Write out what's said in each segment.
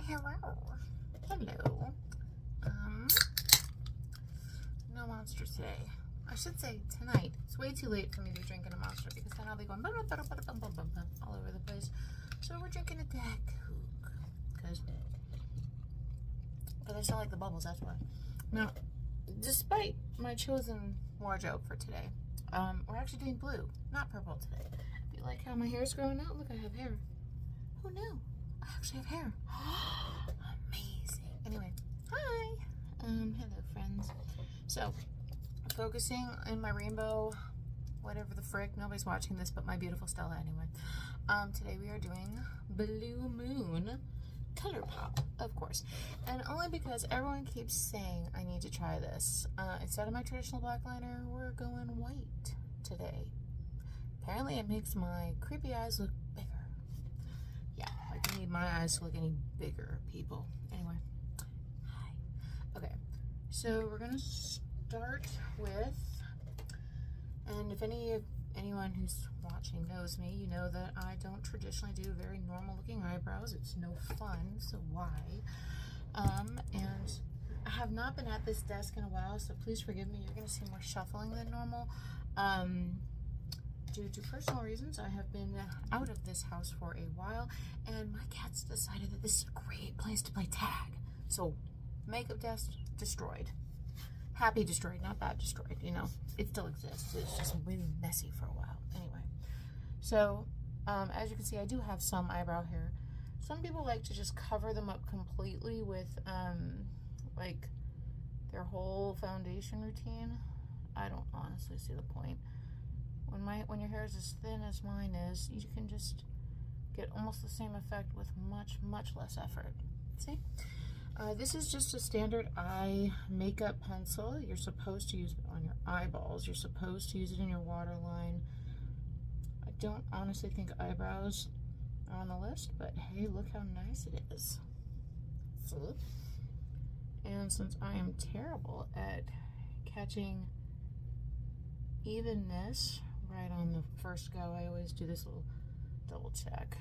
Hello. Hello. No monsters today. I should say tonight. It's way too late for me to be drinking a monster because then I'll be going all over the place. So we're drinking a Diet Coke. Because I still like the bubbles, that's why. Now, despite my chosen wardrobe for today, we're actually doing blue, not purple today. If you like how my hair is growing out, look, I have hair. Who knew? I actually have hair. Amazing. Anyway, hi. Hello, friends. So, focusing in my rainbow, whatever the frick, nobody's watching this but my beautiful Stella anyway. Today we are doing Blue Moon ColourPop, of course, and only because everyone keeps saying I need to try this. Instead of my traditional black liner, we're going white today. Apparently it makes my creepy eyes look bigger. Yeah, I don't need my eyes to look any bigger, people. Anyway, hi. Okay, so we're gonna start with, and if anyone who's watching knows me, you know that I don't traditionally do very normal looking eyebrows. It's no fun, so why? And I have not been at this desk in a while, so please forgive me. You're gonna see more shuffling than normal. Due to personal reasons, I have been out of this house for a while, and my cats decided that this is a great place to play tag. So, makeup desk destroyed. Happy destroyed, not bad destroyed, you know. It still exists. It's just really messy for a while. Anyway, so as you can see, I do have some eyebrow hair. Some people like to just cover them up completely with like their whole foundation routine. I don't honestly see the point. When your hair is as thin as mine is, you can just get almost the same effect with much, much less effort. See? This is just a standard eye makeup pencil. You're supposed to use it on your eyeballs. You're supposed to use it in your waterline. I don't honestly think eyebrows are on the list, but hey, look how nice it is. See? And since I am terrible at catching evenness right on the first go, I always do this little double check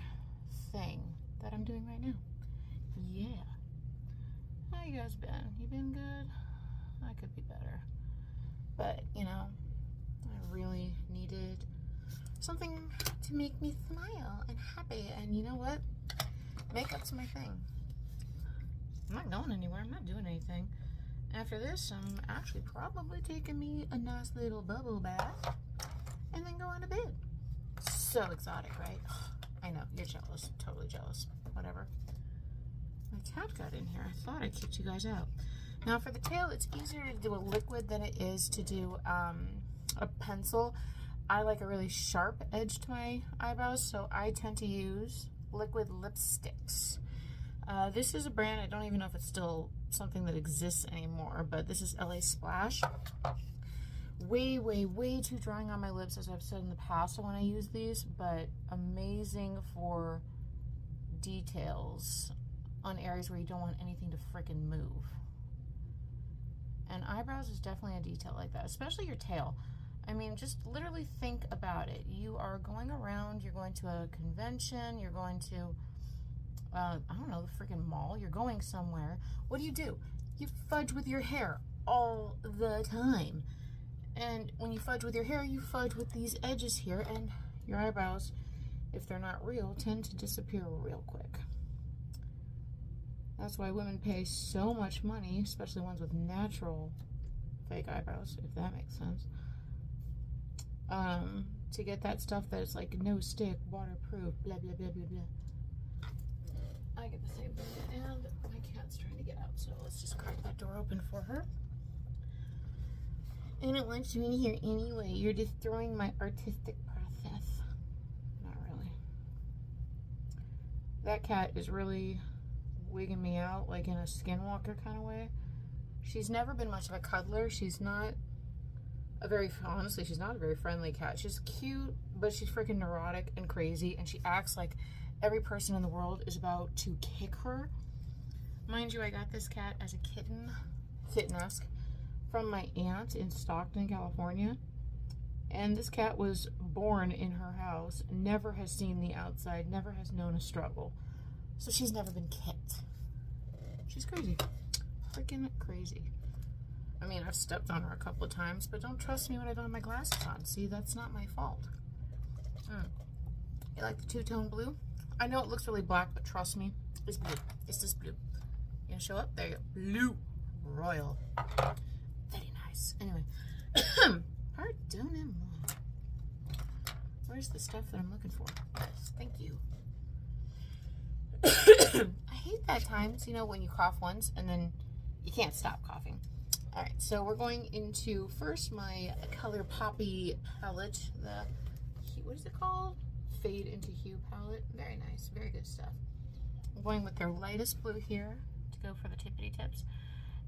thing that I'm doing right now. Yeah. How you guys been? You been good? I could be better. But, you know, I really needed something to make me smile and happy. And you know what? Makeup's my thing. I'm not going anywhere. I'm not doing anything. After this, I'm actually probably taking me a nice little bubble bath and then going to bed. So exotic, right? I know, you're jealous. Totally jealous. Whatever. My cat got in here. I thought I kicked you guys out. Now for the tail, it's easier to do a liquid than it is to do a pencil. I like a really sharp edge to my eyebrows, so I tend to use liquid lipsticks. This is a brand, I don't even know if it's still something that exists anymore, but this is LA Splash. Way, way, way too drying on my lips, as I've said in the past when I use these, but amazing for details on areas where you don't want anything to frickin' move. And eyebrows is definitely a detail like that, especially your tail. I mean, just literally think about it. You are going around, you're going to a convention, you're going to, I don't know, the freaking mall, you're going somewhere. What do? You fudge with your hair all the time. And when you fudge with your hair, you fudge with these edges here, and your eyebrows, if they're not real, tend to disappear real quick. That's why women pay so much money, especially ones with natural fake eyebrows, if that makes sense, to get that stuff that is like no stick, waterproof, blah, blah, blah, blah, blah. I get the same thing, and my cat's trying to get out, so let's just crack that door open for her. I don't want you in here anyway. You're destroying my artistic process. Not really. That cat is really wigging me out, like in a skinwalker kind of way. She's never been much of a cuddler. She's not a very, honestly, she's not a very friendly cat. She's cute, but she's freaking neurotic and crazy, and she acts like every person in the world is about to kick her. Mind you, I got this cat as a kitten-esque, from my aunt in Stockton, California. And this cat was born in her house, never has seen the outside, never has known a struggle. So she's never been kicked. She's crazy. Freaking crazy. I mean, I've stepped on her a couple of times, but don't trust me when I don't have my glasses on. See, that's not my fault. You like the two-tone blue? I know it looks really black, but trust me, it's blue. It's this blue. You gonna show up? There you go. Blue. Royal. Very nice. Anyway. Pardonnez-moi. Where's the stuff that I'm looking for? Yes, thank you. I hate that times, you know, when you cough once and then you can't stop coughing. All right, so we're going into first my Color Poppy palette. The, what is it called? Fade into Hue palette. Very nice, very good stuff. I'm going with their lightest blue here to go for the tippity tips.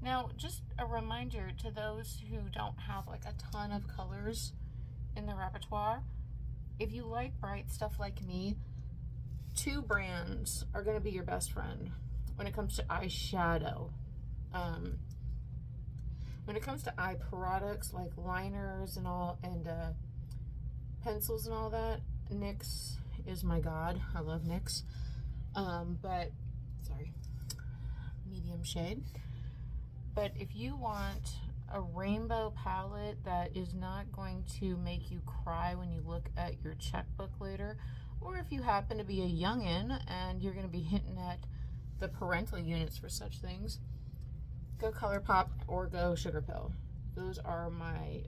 Now, just a reminder to those who don't have like a ton of colors in the repertoire, if you like bright stuff like me, 2 brands are going to be your best friend when it comes to eyeshadow. When it comes to eye products like liners and all, and pencils and all that, NYX is my god. I love NYX. But, sorry, medium shade. But if you want a rainbow palette that is not going to make you cry when you look at your checkbook later, or if you happen to be a youngin' and you're going to be hinting at the parental units for such things, go ColourPop or go Sugarpill. Those are my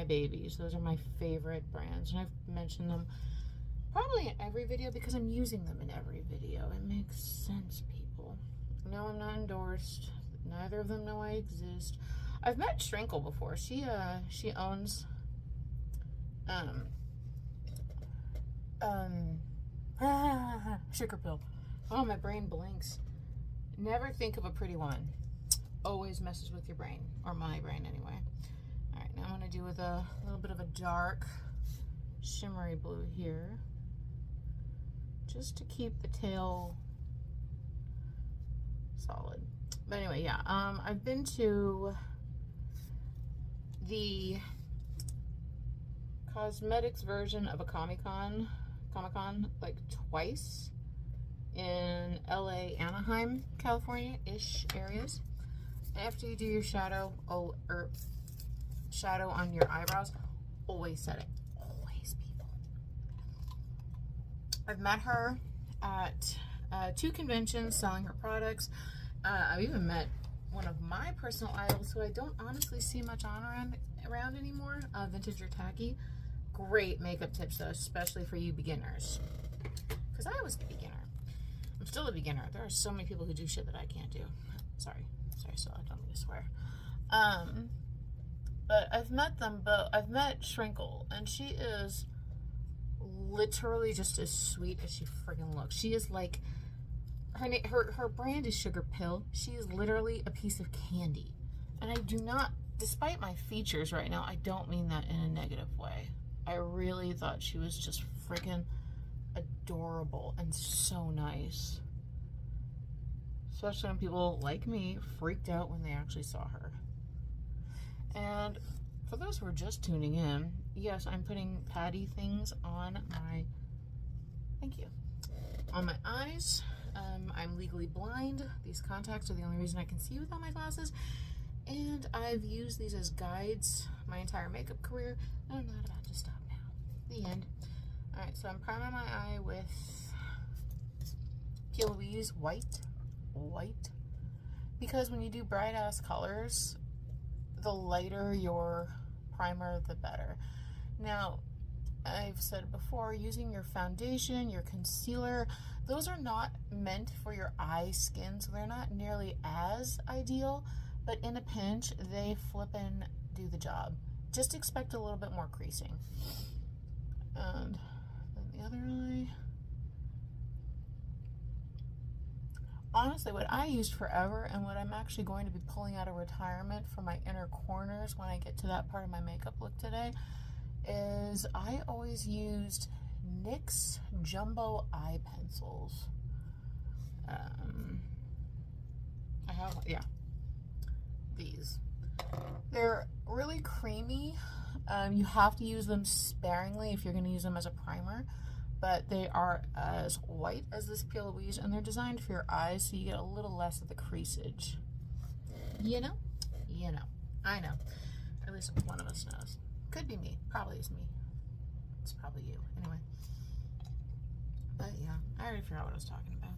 babies. Those are my favorite brands, and I've mentioned them probably in every video because I'm using them in every video. It makes sense, people. No, I'm not endorsed. Neither of them know I exist. I've met Shrinkle before. She owns Sugarpill. Oh, my brain blinks. Never think of a pretty one. Always messes with your brain, or my brain anyway. All right, now I'm gonna do with a little bit of a dark shimmery blue here, just to keep the tail solid. But anyway, yeah, I've been to the cosmetics version of a Comic-Con like twice in LA, Anaheim, California-ish areas. After you do your shadow on your eyebrows, always set it. Always, people. I've met her at 2 conventions selling her products. I've even met one of my personal idols who I don't honestly see much on around anymore, Vintage or Tacky. Great makeup tips though, especially for you beginners. Because I was a beginner. I'm still a beginner. There are so many people who do shit that I can't do. Sorry, so I don't mean to swear. But I've met them both. I've met Shrinkle, and she is literally just as sweet as she friggin' looks. She is like, her brand is Sugarpill. She is literally a piece of candy. And I do not, despite my features right now, I don't mean that in a negative way. I really thought she was just friggin' adorable and so nice. Especially when people like me freaked out when they actually saw her. And for those who are just tuning in, yes, I'm putting patty things on my, thank you, on my eyes. I'm legally blind. These contacts are the only reason I can see without my glasses. And I've used these as guides my entire makeup career. And I'm not about to stop now. The end. Alright, so I'm priming my eye with P. Louise white. Because when you do bright ass colors, the lighter your primer, the better. Now, I've said before, using your foundation, your concealer, those are not meant for your eye skin, so they're not nearly as ideal, but in a pinch, they flippin' do the job. Just expect a little bit more creasing. And then the other eye. Honestly, what I used forever and what I'm actually going to be pulling out of retirement for my inner corners when I get to that part of my makeup look today is I always used NYX Jumbo Eye Pencils. I have, yeah, these. They're really creamy. You have to use them sparingly if you're going to use them as a primer. but they are as white as this P. Louise, and they're designed for your eyes, so you get a little less of the creasage. You know? You know. I know. At least one of us knows. Could be me. Probably is me. It's probably you. Anyway. But yeah, I already forgot what I was talking about.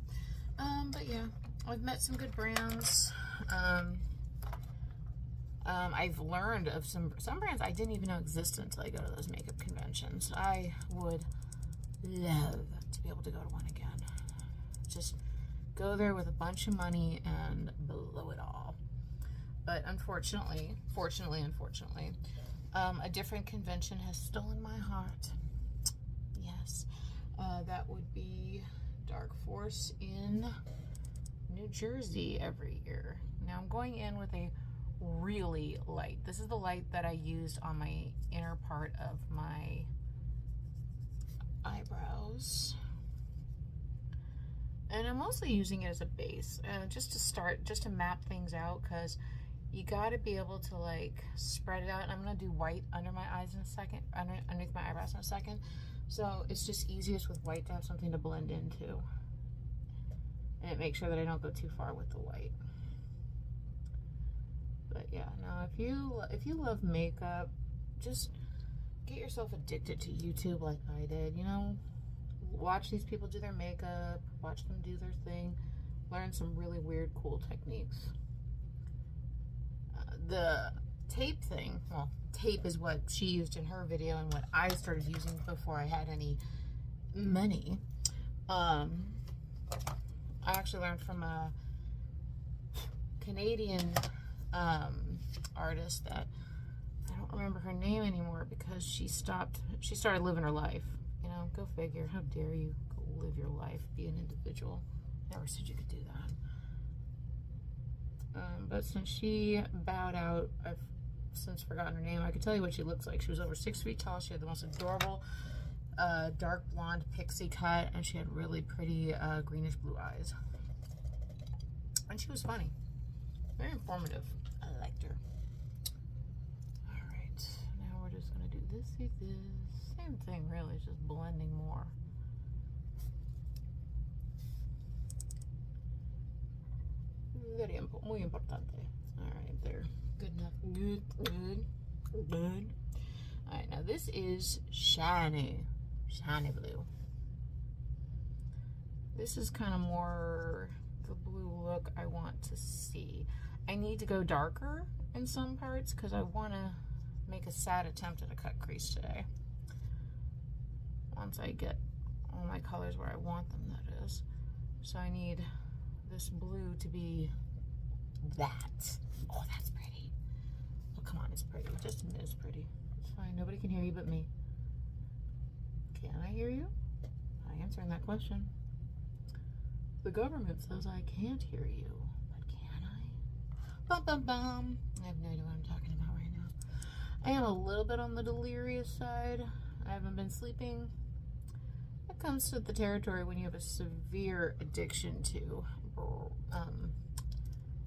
But yeah, I've met some good brands. I've learned of some brands I didn't even know existed until I go to those makeup conventions. I would love to be able to go to one again. Just go there with a bunch of money and blow it all. But unfortunately, a different convention has stolen my heart. Yes, that would be Dark Force in New Jersey every year. Now I'm going in with a really light. This is the light that I used on my inner part of my eyebrows. And I'm mostly using it as a base, just to map things out, because you got to be able to like spread it out. And I'm going to do white under my eyes in a second, underneath my eyebrows in a second. So it's just easiest with white to have something to blend into. And it makes sure that I don't go too far with the white. But yeah, now if you love makeup, just get yourself addicted to YouTube like I did. You know, watch these people do their makeup, watch them do their thing, learn some really weird, cool techniques. The tape thing, well, tape is what she used in her video and what I started using before I had any money. I actually learned from a Canadian artist that I don't remember her name anymore because she started living her life. You know, go figure. How dare you go live your life, be an individual. Never said you could do that. But since she bowed out, I've since forgotten her name. I could tell you what she looks like. She was over 6 feet tall. She had the most adorable dark blonde pixie cut, and she had really pretty greenish blue eyes. And she was funny. Very informative. I liked her. Alright, now we're just going to do this. Same thing, really, just blending more. Muy importante. Alright, there. Good enough. Good. Alright, now this is shiny blue. This is kind of more the blue look I want to see. I need to go darker in some parts because I want to make a sad attempt at a cut crease today. Once I get all my colors where I want them, that is. So I need this blue to be that. Oh, that's pretty. Oh, come on, it's pretty. Just a minute, it's pretty. It's fine. Nobody can hear you but me. Can I hear you? I answering that question. The government says I can't hear you, but can I? Bum, bum, bum. I have no idea what I'm talking about right now. I am a little bit on the delirious side. I haven't been sleeping. That comes to the territory when you have a severe addiction to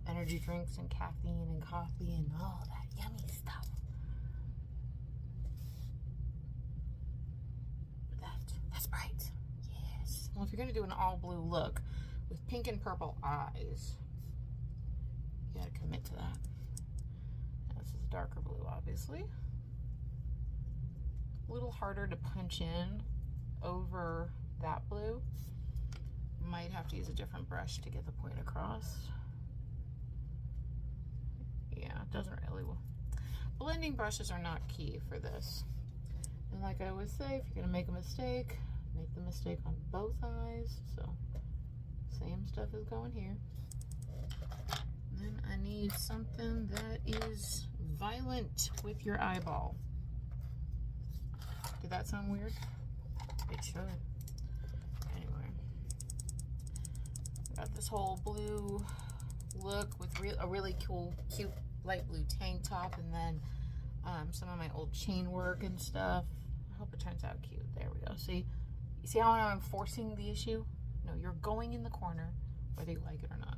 energy drinks and caffeine and coffee and all that yummy stuff. That's bright. Yes. Well, if you're going to do an all blue look with pink and purple eyes, you got to commit to that. Now, this is darker blue, obviously. A little harder to punch in over that blue. Might have to use a different brush to get the point across. Yeah, it doesn't really. Blending brushes are not key for this. And like I always say, if you're going to make a mistake, make the mistake on both eyes. So, same stuff is going here. And then I need something that is violent with your eyeball. Did that sound weird? It should. Anyway. Got this whole blue look with a really cute light blue tank top, and then some of my old chain work and stuff. I hope it turns out cute. There we go. See how I'm forcing the issue? No, you're going in the corner whether you like it or not.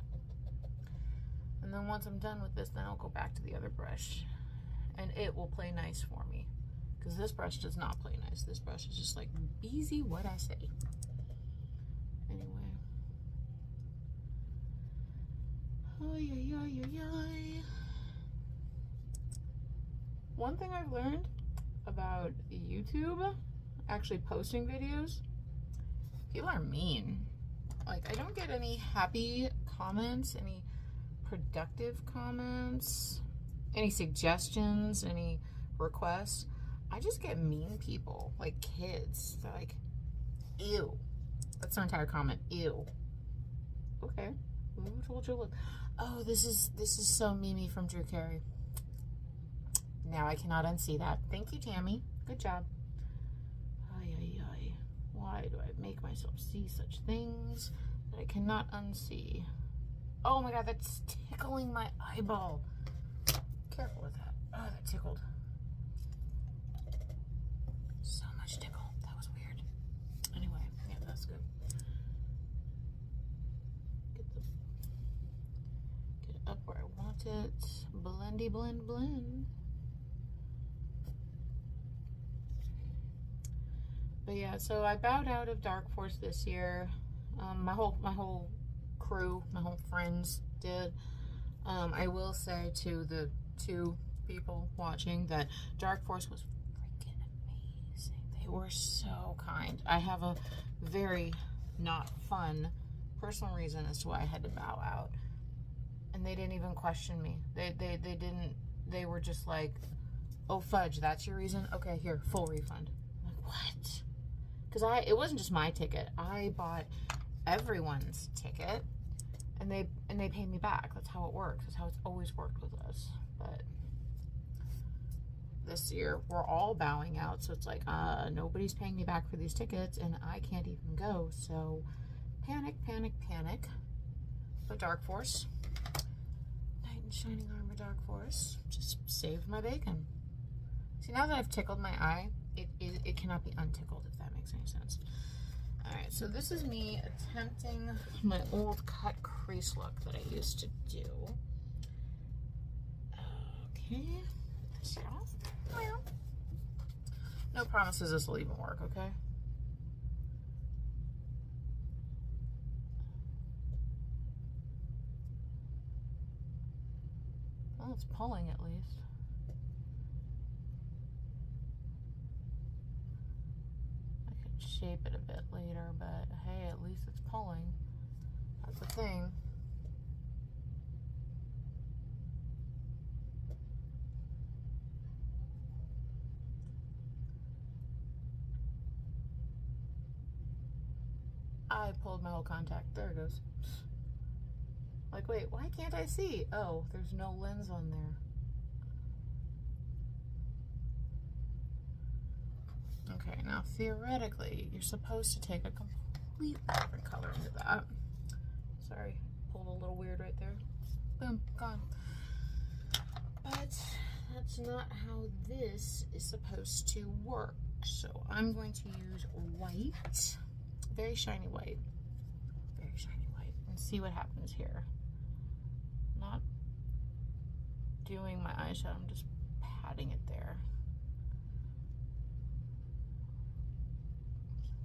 And then once I'm done with this, then I'll go back to the other brush and it will play nice for me. Because this brush does not play nice. This brush is just like, easy what I say. Anyway. Oy, oy, oy, oy, oy. One thing I've learned about YouTube, actually posting videos, people are mean. Like, I don't get any happy comments, any productive comments, any suggestions, any requests. I just get mean people, like kids. They're like, ew. That's their entire comment. Ew. Okay. Who told you to look? Oh, this is so Mimi from Drew Carey. Now I cannot unsee that. Thank you, Tammy. Good job. Ay, ay, ay. Why do I make myself see such things that I cannot unsee? Oh my god, that's tickling my eyeball. Careful with that. Oh, that tickled. So much tickle. That was weird. Anyway, yeah, that's good. Get it up where I want it. Blendy, blend, blend. But yeah, so I bowed out of Dark Force this year. My whole crew, my whole friends did. I will say to the 2 people watching that Dark Force was freaking amazing. They were so kind. I have a very not fun personal reason as to why I had to bow out, and they didn't even question me. They didn't. They were just like, "Oh fudge, that's your reason? Okay, here, full refund." I'm like, what? Because it wasn't just my ticket. I bought everyone's ticket, and they paid me back. That's how it works. That's how it's always worked with us. But this year we're all bowing out, so it's like nobody's paying me back for these tickets, and I can't even go. So panic, panic, panic. But Dark Force, Knight in Shining Armor, Dark Force, just saved my bacon. See, now that I've tickled my eye, it cannot be untickled, if that makes any sense. Alright, so this is me attempting my old cut crease look that I used to do. Okay, this off. No promises this will even work, okay? Well, it's pulling at least. Shape it a bit later, but hey, at least it's pulling. That's the thing. I pulled my whole contact. There it goes. Like, wait, why can't I see? Oh, there's no lens on there. Okay, now theoretically, you're supposed to take a completely different color into that. Sorry, pulled a little weird right there. Boom, gone. But that's not how this is supposed to work. So I'm going to use white, very shiny white, and see what happens here. Not doing my eyeshadow, I'm just patting it there.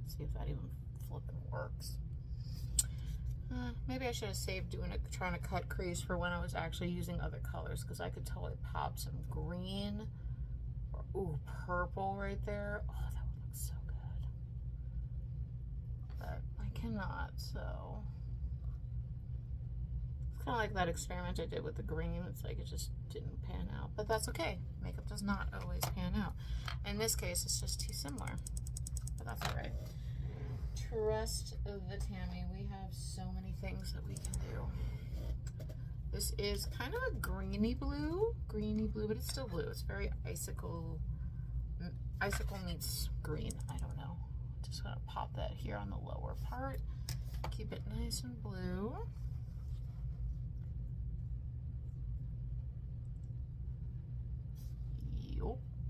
See if that even flipping works. Maybe I should have saved trying to cut crease for when I was actually using other colors, because I could totally pop some green or ooh, purple right there. Oh, that would look so good. But I cannot, so it's kind of like that experiment I did with the green. It's like it just didn't pan out, but that's okay. Makeup does not always pan out. In this case, it's just too similar, but that's all right. Trust the Tammy. We have so many things that we can do. This is kind of a greeny blue, but it's still blue. It's very icicle meets green. I don't know. Just gonna pop that here on the lower part. Keep it nice and blue.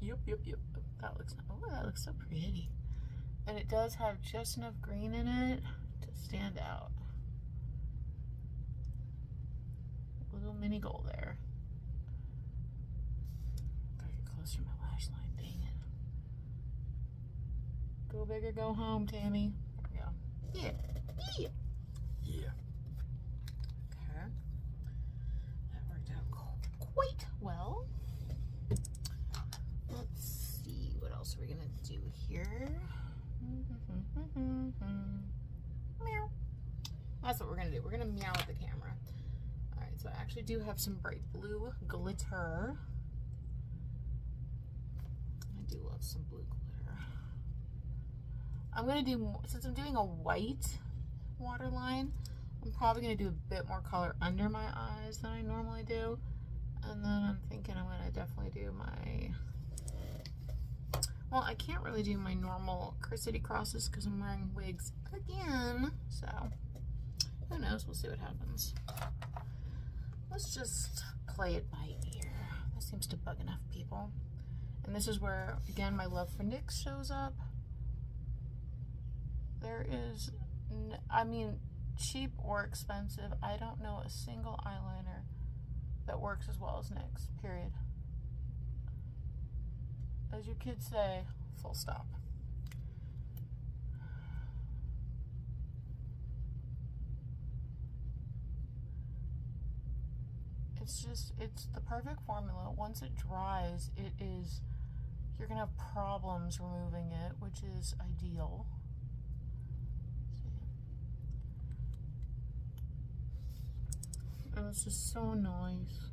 Yep. That looks, oh, that looks so pretty. And it does have just enough green in it to stand out. A little mini goal there. Gotta get closer to my lash line, dang it. Go big or go home, Tammy. There we go. Yeah. Yeah. Yeah. Okay. That worked out quite well. Let's see. What else are we going to do here? Meow. That's what we're going to do. We're going to meow at the camera. All right. So I actually do have some bright blue glitter. I do love some blue glitter. I'm going to do, since I'm doing a white waterline, I'm probably going to do a bit more color under my eyes than I normally do. And then I'm thinking I'm going to definitely do my, well, I can't really do my normal City crosses because I'm wearing wigs again. So, who knows? We'll see what happens. Let's just play it by ear. That seems to bug enough people. And this is where, again, my love for NYX shows up. There is, I mean, cheap or expensive, I don't know a single eyeliner that works as well as NYX, period. As your kids say, full stop. It's just, it's the perfect formula. Once it dries, it is, you're gonna have problems removing it, which is ideal. And it's just so nice.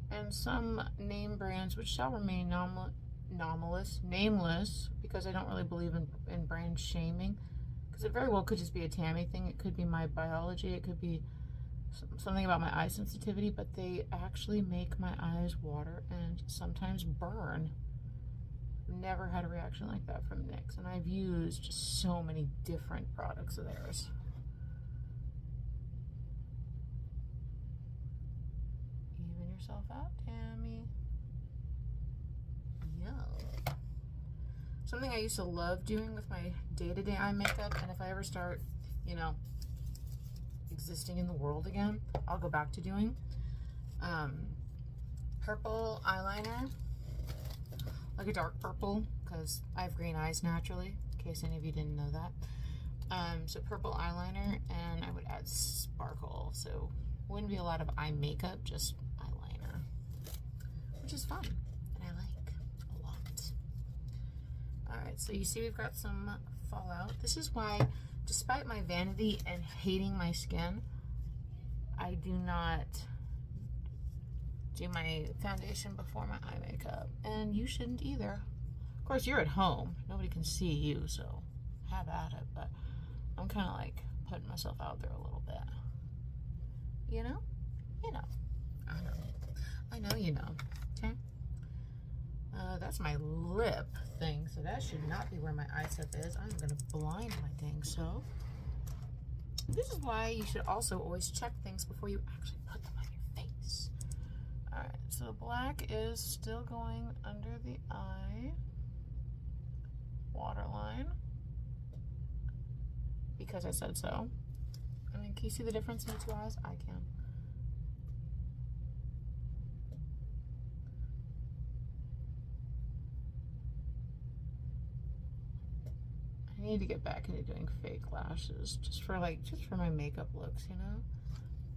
And some name brands, which shall remain nameless, because I don't really believe in brand shaming, because it very well could just be a Tammy thing. It could be my biology. It could be something about my eye sensitivity, but they actually make my eyes water and sometimes burn. Never had a reaction like that from NYX, and I've used just so many different products of theirs. Even yourself out, Tammy. Yeah. Something I used to love doing with my day-to-day eye makeup, and if I ever start, you know, existing in the world again, I'll go back to doing purple eyeliner, like a dark purple, because I have green eyes naturally, in case any of you didn't know that. So purple eyeliner, and I would add sparkle, so wouldn't be a lot of eye makeup, just eyeliner, which is fun, and I like a lot. Alright, so you see we've got some fallout. This is why, despite my vanity and hating my skin, I do not do my foundation before my eye makeup. And you shouldn't either. Of course, you're at home. Nobody can see you, so have at it. But I'm kind of like putting myself out there a little bit. You know? You know. I know. I know you know. Okay? That's my lip thing, so that should not be where my eye tip is. I'm going to blind my dang self. This is why you should also always check things before you actually put them on your face. Alright, so black is still going under the eye waterline because I said so. I mean, can you see the difference in the two eyes? I can. I need to get back into doing fake lashes just for my makeup looks, you know?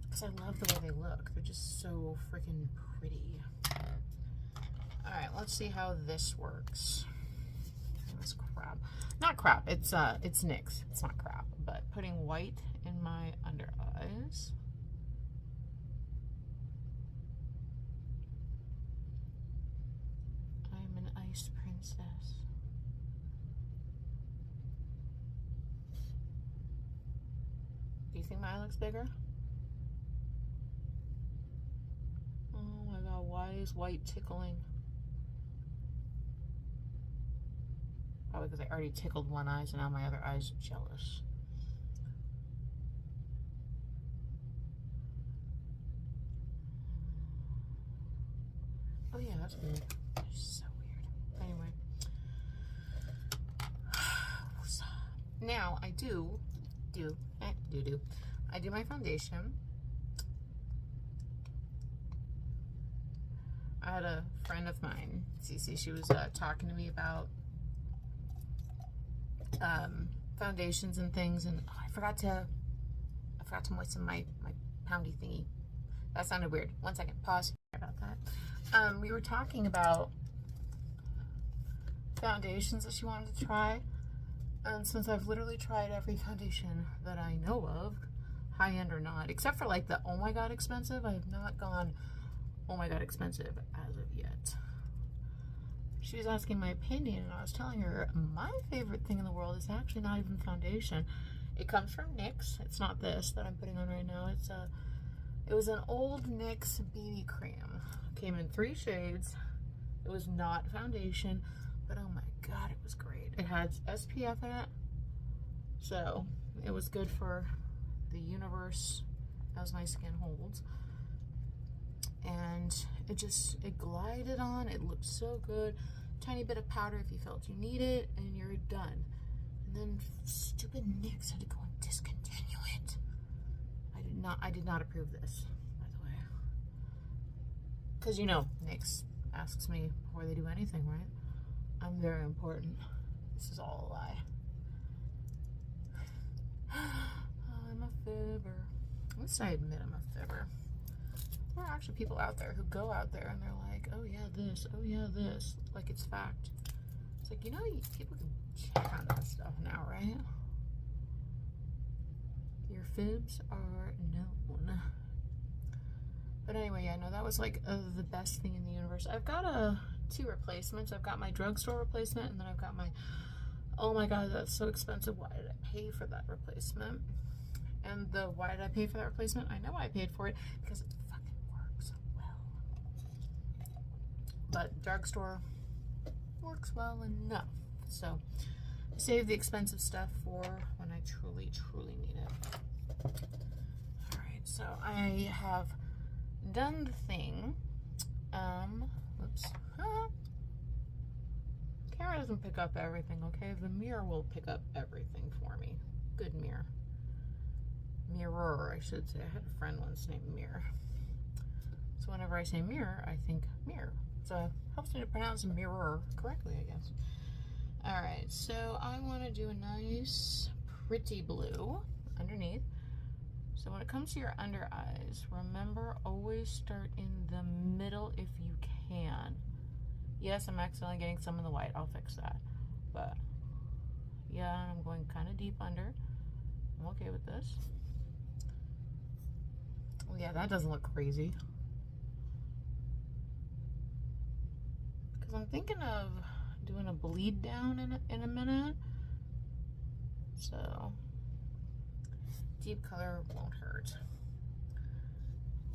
Because I love the way they look. They're just so freaking pretty. Alright, let's see how this works. This crap. Not crap, it's NYX. It's not crap, but putting white in my under eyes. I'm an ice princess. Do you think my eye looks bigger? Oh my god, why is white tickling? Probably because I already tickled one eye, so now my other eye's jealous. Oh yeah, that's weird. That's so weird. Anyway. Now I do my foundation. I had a friend of mine, Cece, she was talking to me about foundations and things, and oh, I forgot to moisten my poundy thingy. That sounded weird. 1 second, pause. Sorry about that. We were talking about foundations that she wanted to try, and since I've literally tried every foundation that I know of, high end or not, except for like the oh my god expensive, I have not gone oh my god expensive as of yet. She was asking my opinion, and I was telling her my favorite thing in the world is actually not even foundation. It comes from NYX. It's not this that I'm putting on right now. It was an old NYX BB cream. Came in 3 shades. It was not foundation, but oh my god, it was great. It had SPF in it, so it was good for the universe as my skin holds. And it glided on. It looked so good. Tiny bit of powder if you felt you need it, and you're done. And then stupid NYX had to go and discontinue it. I did not approve this, by the way. Because you know, NYX asks me before they do anything, right? I'm very important. This is all a lie. I'm a fibber. At least I admit I'm a fibber. There are actually people out there who go out there and they're like, oh yeah, this, oh yeah, this, like it's fact. It's like, you know, people can check on that stuff now, right? Your fibs are known. But anyway, yeah, no, that was like the best thing in the universe. I've got 2 replacements. I've got my drugstore replacement, and then I've got my, oh my god, that's so expensive. Why did I pay for that replacement? And the why did I pay for that replacement? I know I paid for it because it fucking works well. But drugstore works well enough. So save the expensive stuff for when I truly, truly need it. Alright, so I have done the thing. Whoops. Camera doesn't pick up everything, okay? The mirror will pick up everything for me. Good mirror. Mirror, I should say. I had a friend once named Mirror. So whenever I say mirror, I think mirror. So it helps me to pronounce mirror correctly, I guess. Alright, so I want to do a nice, pretty blue underneath. So when it comes to your under eyes, remember, always start in the middle if you can. Yes, I'm accidentally getting some of the white. I'll fix that. But, yeah, I'm going kind of deep under. I'm okay with this. Oh, yeah, that doesn't look crazy. Because I'm thinking of doing a bleed down in a minute. So, deep color won't hurt.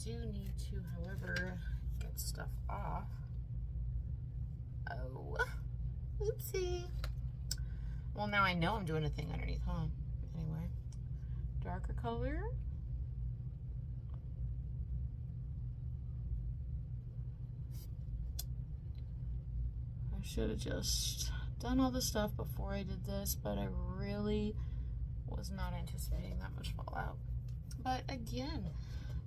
Do need to, however, get stuff off. Oh, oopsie. Well, now I know I'm doing a thing underneath, huh? Anyway, darker color. I should have just done all this stuff before I did this, but I really was not anticipating that much fallout. But again,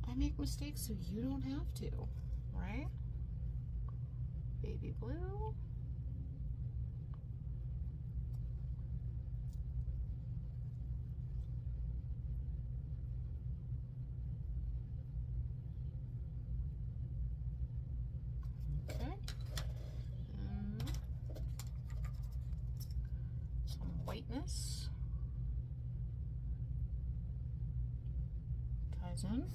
I make mistakes so you don't have to, right? Baby blue. Okay. Some whiteness. Ties in.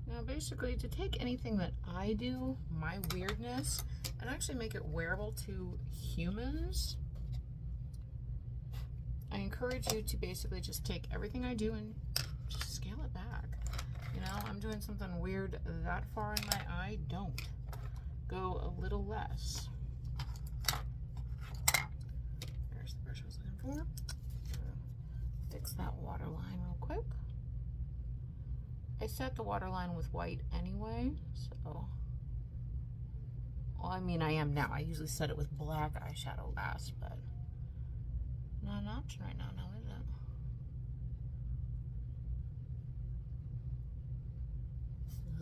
Now basically, to take anything that I do, my weirdness, and actually make it wearable to humans, I encourage you to basically just take everything I do and just scale it back. You know, I'm doing something weird that far in my eye, don't. Go a little less. There's the brush I was looking for. Fix that waterline real quick. I set the waterline with white anyway, so, well, I mean, I am now. I usually set it with black eyeshadow last, but not an option right now, is it?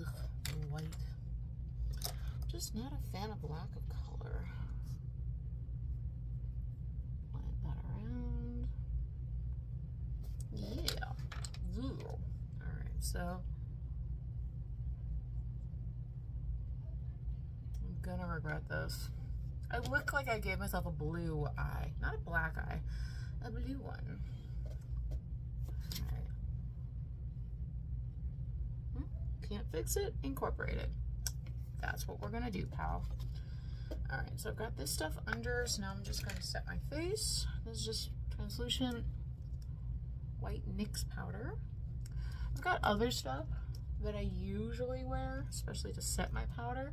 Ugh, white. just not a fan of lack of color. Blend that around. Yeah. Alright, so I'm gonna regret this. I look like I gave myself a blue eye. Not a black eye. A blue one. Alright. Can't fix it, incorporate it. That's what we're gonna do, pal. Alright, so I've got this stuff under, so now I'm just gonna set my face. This is just translucent white NYX powder. I've got other stuff that I usually wear, especially to set my powder,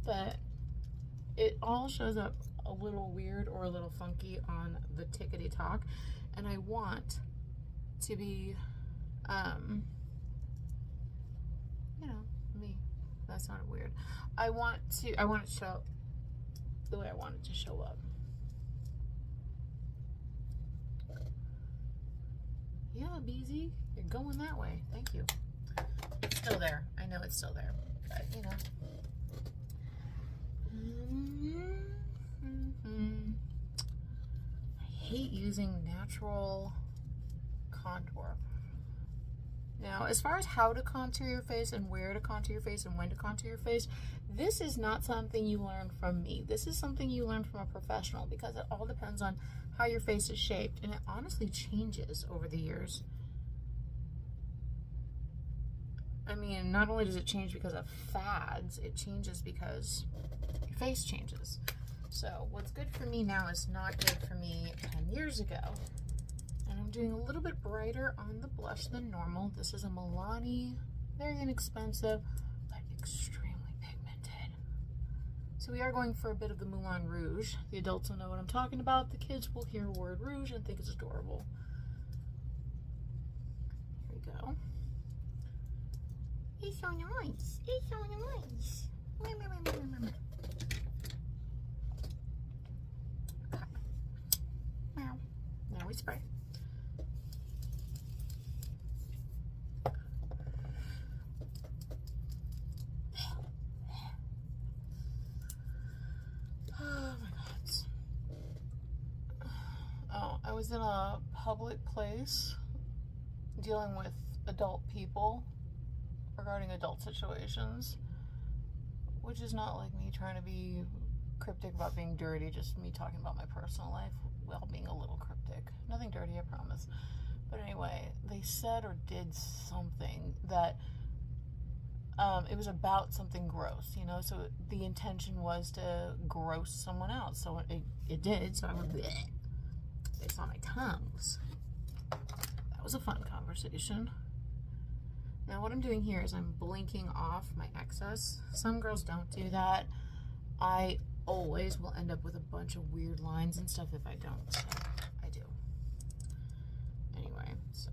but it all shows up a little weird or a little funky on the Tickety Talk, and I want to be, you know, me. That sounded weird. I want it to show up the way I want it to show up. Yeah, Beezy, you're going that way. Thank you. It's still there. I know it's still there, but you know. I hate using natural contour. Now, as far as how to contour your face and where to contour your face and when to contour your face, this is not something you learn from me. This is something you learn from a professional, because it all depends on how your face is shaped, and it honestly changes over the years. I mean, not only does it change because of fads, it changes because your face changes. So what's good for me now is not good for me 10 years ago. And I'm doing a little bit brighter on the blush than normal. This is a Milani, very inexpensive, but extremely pigmented. So we are going for a bit of the Moulin Rouge. The adults will know what I'm talking about. The kids will hear word rouge and think it's adorable. Here we go. It's so nice. It's so nice. Okay. Now we spray. I was in a public place dealing with adult people regarding adult situations, which is not like me trying to be cryptic about being dirty, just me talking about my personal life while being a little cryptic. Nothing dirty, I promise. But anyway, they said or did something that it was about something gross, you know, so the intention was to gross someone out. So it did, so I went bleh. They saw my tongues. That was a fun conversation. Now what I'm doing here is I'm blinking off my excess. Some girls don't do that. I always will end up with a bunch of weird lines and stuff if I don't, so I do. Anyway, so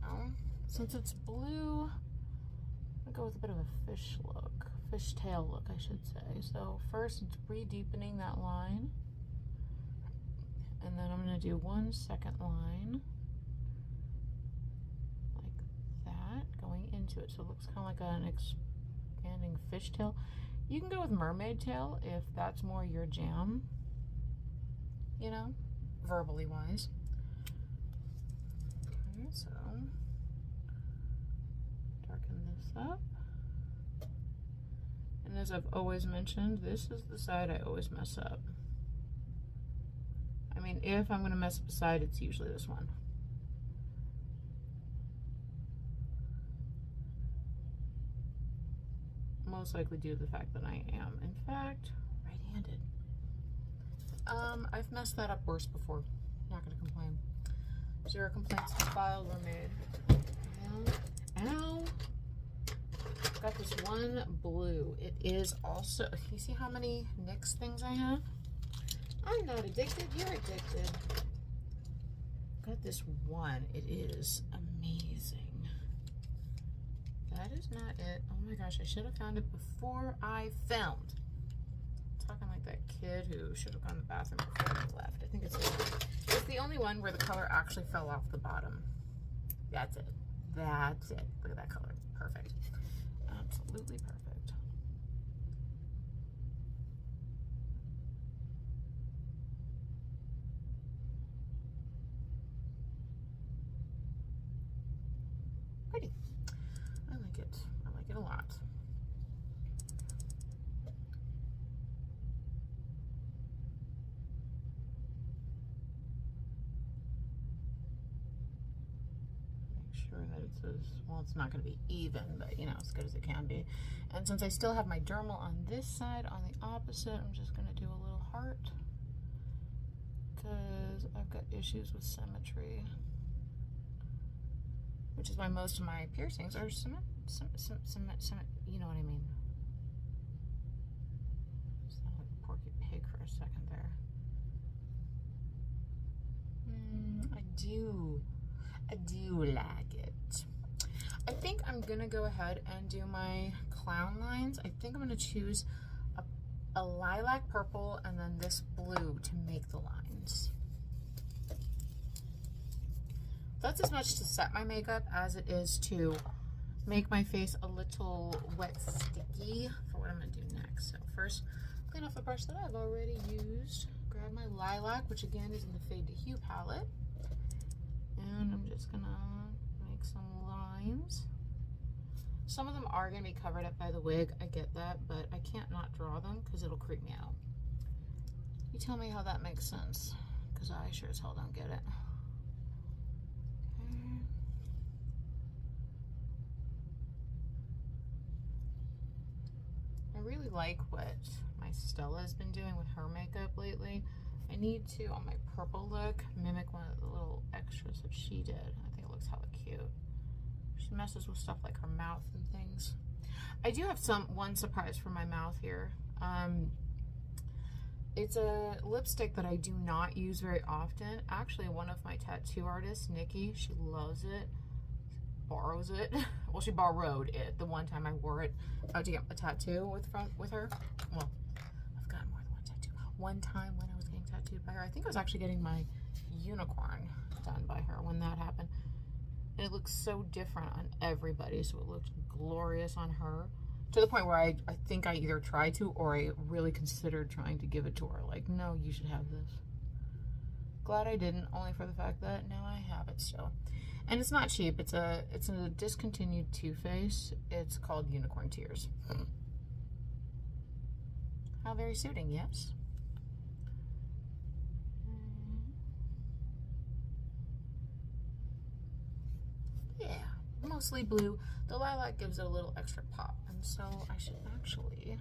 since it's blue, I'm gonna go with a bit of a fish look, fishtail look, I should say. So first, it's re-deepening that line. And then I'm going to do 1 second line like that, going into it. So it looks kind of like an expanding fishtail. You can go with mermaid tail if that's more your jam, you know, verbally wise. Okay, so darken this up. And as I've always mentioned, this is the side I always mess up. I mean, if I'm going to mess up a side, it's usually this one. Most likely due to the fact that I am, in fact, right-handed. I've messed that up worse before. Not going to complain. 0 complaints filed were made. Ow. Got this one blue. It is also, you see how many NYX things I have? I'm not addicted, you're addicted. Got this one. It is amazing. That is not it. Oh my gosh, I should have found it before I filmed. I'm talking like that kid who should have gone to the bathroom before he left. I think it's the only one where the color actually fell off the bottom. That's it. That's it. Look at that color. Perfect. Absolutely perfect. sure that it's well, it's not going to be even, but you know, as good as it can be. And since I still have my dermal on this side, on the opposite, I'm just going to do a little heart because I've got issues with symmetry, which is why most of my piercings are you know what I mean. Sound like a Porky Pig for a second there. I do like it. I think I'm gonna go ahead and do my clown lines. I think I'm gonna choose a lilac purple and then this blue to make the lines. That's as much to set my makeup as it is to make my face a little wet sticky for what I'm gonna do next. So first, clean off the brush that I've already used. Grab my lilac, which again is in the Fade to Hue palette. And I'm just gonna make some lines. Some of them are gonna be covered up by the wig, I get that, but I can't not draw them because it'll creep me out. You tell me how that makes sense, because I sure as hell don't get it. Okay. I really like what my Stella has been doing with her makeup lately. I need to, on my purple look, mimic one of the little extras that she did. I think it looks hella cute. She messes with stuff like her mouth and things. I do have one surprise for my mouth here. It's a lipstick that I do not use very often. Actually, one of my tattoo artists, Nikki, she loves it, borrows it. Well, she borrowed it the one time I wore it out to get a tattoo with her. Well, I've gotten more than one tattoo. One time when I was getting tattooed by her, I think I was actually getting my unicorn done by her when that happened. And it looks so different on everybody, so it looked glorious on her. To the point where I think I either tried to or I really considered trying to give it to her. Like, no, you should have this. Glad I didn't, only for the fact that now I have it still. And it's not cheap. It's a discontinued Too Faced. It's called Unicorn Tears. How very suiting, yes? Yeah, mostly blue. The lilac gives it a little extra pop, and so I should actually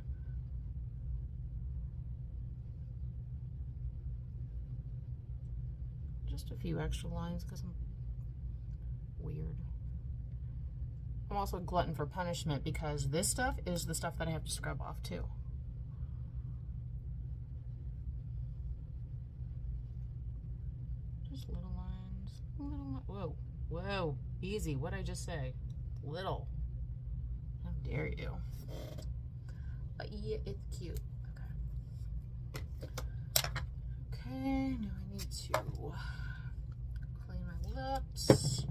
just a few extra lines because I'm weird. I'm also a glutton for punishment because this stuff is the stuff that I have to scrub off too. Just little lines. Whoa, whoa, easy. What'd I just say? Little. How dare you? But yeah, it's cute. Okay, now I need to clean my lips.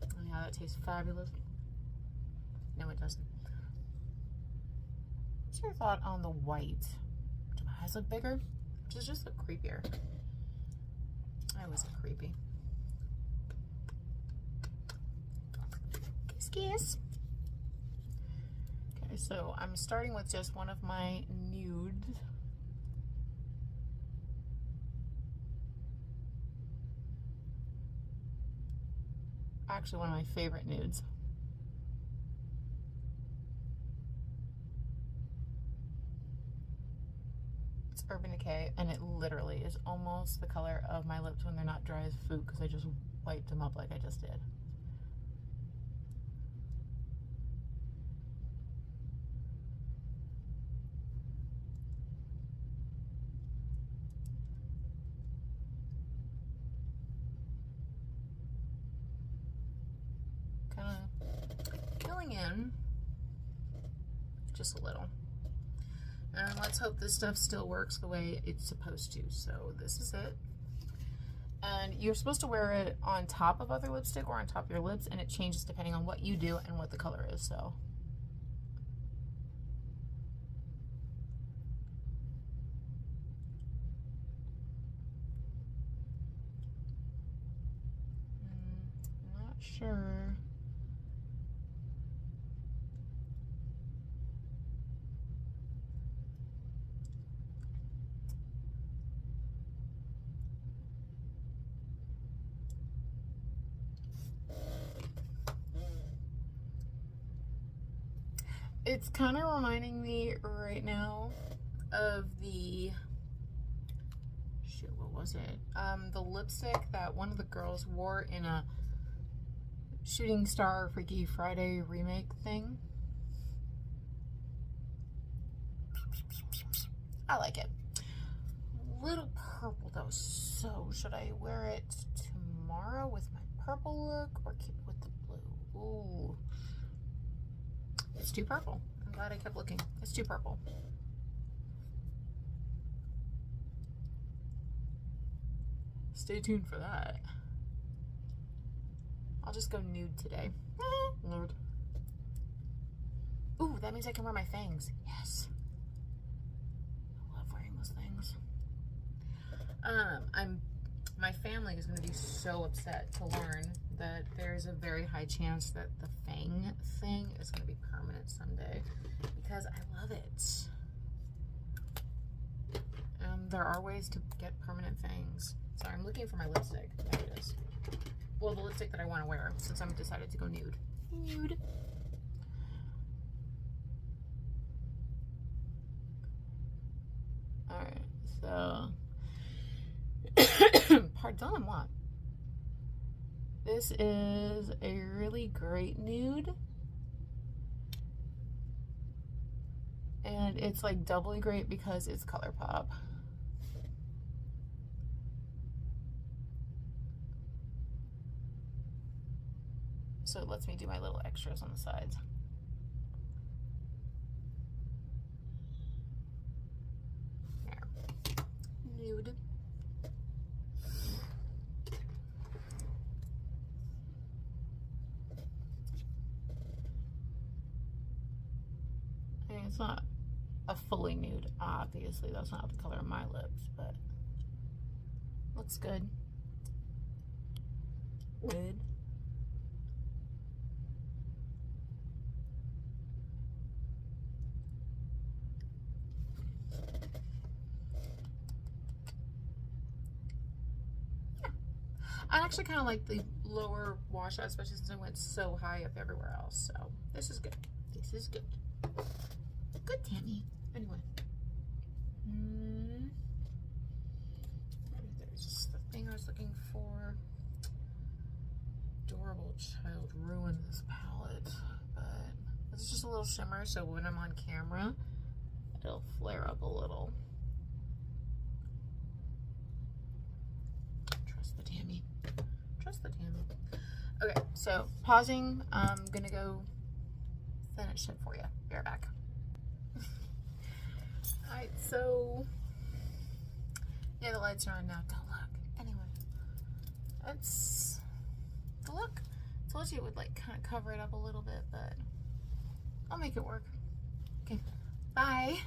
Oh yeah, that tastes fabulous. No, it doesn't. What's your thought on the white? Do my eyes look bigger? Does it just look creepier? I always look creepy. Kiss, kiss. Okay, so I'm starting with just one of my nudes. Actually, one of my favorite nudes. It's Urban Decay, and it literally is almost the color of my lips when they're not dry as food because I just wiped them up like I just did. Kind of filling in just a little. And let's hope this stuff still works the way it's supposed to. So this is it. And you're supposed to wear it on top of other lipstick or on top of your lips, and it changes depending on what you do and what the color is. So not sure. It's kind of reminding me right now of the, shoot, what was it? The lipstick that one of the girls wore in a Shooting Star Freaky Friday remake thing. I like it. Little purple though, so should I wear it tomorrow with my purple look or keep it with the blue? Ooh, it's too purple. I'm glad I kept looking. It's too purple. Stay tuned for that. I'll just go nude today. Lord. Ooh, that means I can wear my fangs. Yes. I love wearing those things. My family is going to be so upset to learn that there's a very high chance that the fang thing is going to be permanent someday, because I love it. There are ways to get permanent fangs. Sorry, I'm looking for my lipstick. There it is. Well, the lipstick that I want to wear, since I'm decided to go nude. Nude. Alright, so pardon moi. This is a really great nude. And it's like doubly great because it's ColourPop. So it lets me do my little extras on the sides. There. Nude. I mean, it's not a fully nude, obviously. That's not the color of my lips, but looks good. Good. I actually kind of like the lower washout, especially since I went so high up everywhere else. So this is good. This is good. Good, Tammy. Anyway. There's just the thing I was looking for. Adorable Child ruined this palette, but it's just a little shimmer, so when I'm on camera, it'll flare up a little. Trust the Tammy. Trust the Tammy. Okay, so pausing. I'm gonna go finish it for you. Be right back. Alright, so yeah, the lights are on now. Don't look. Anyway, that's the look. I told you it would like kind of cover it up a little bit, but I'll make it work. Okay, bye.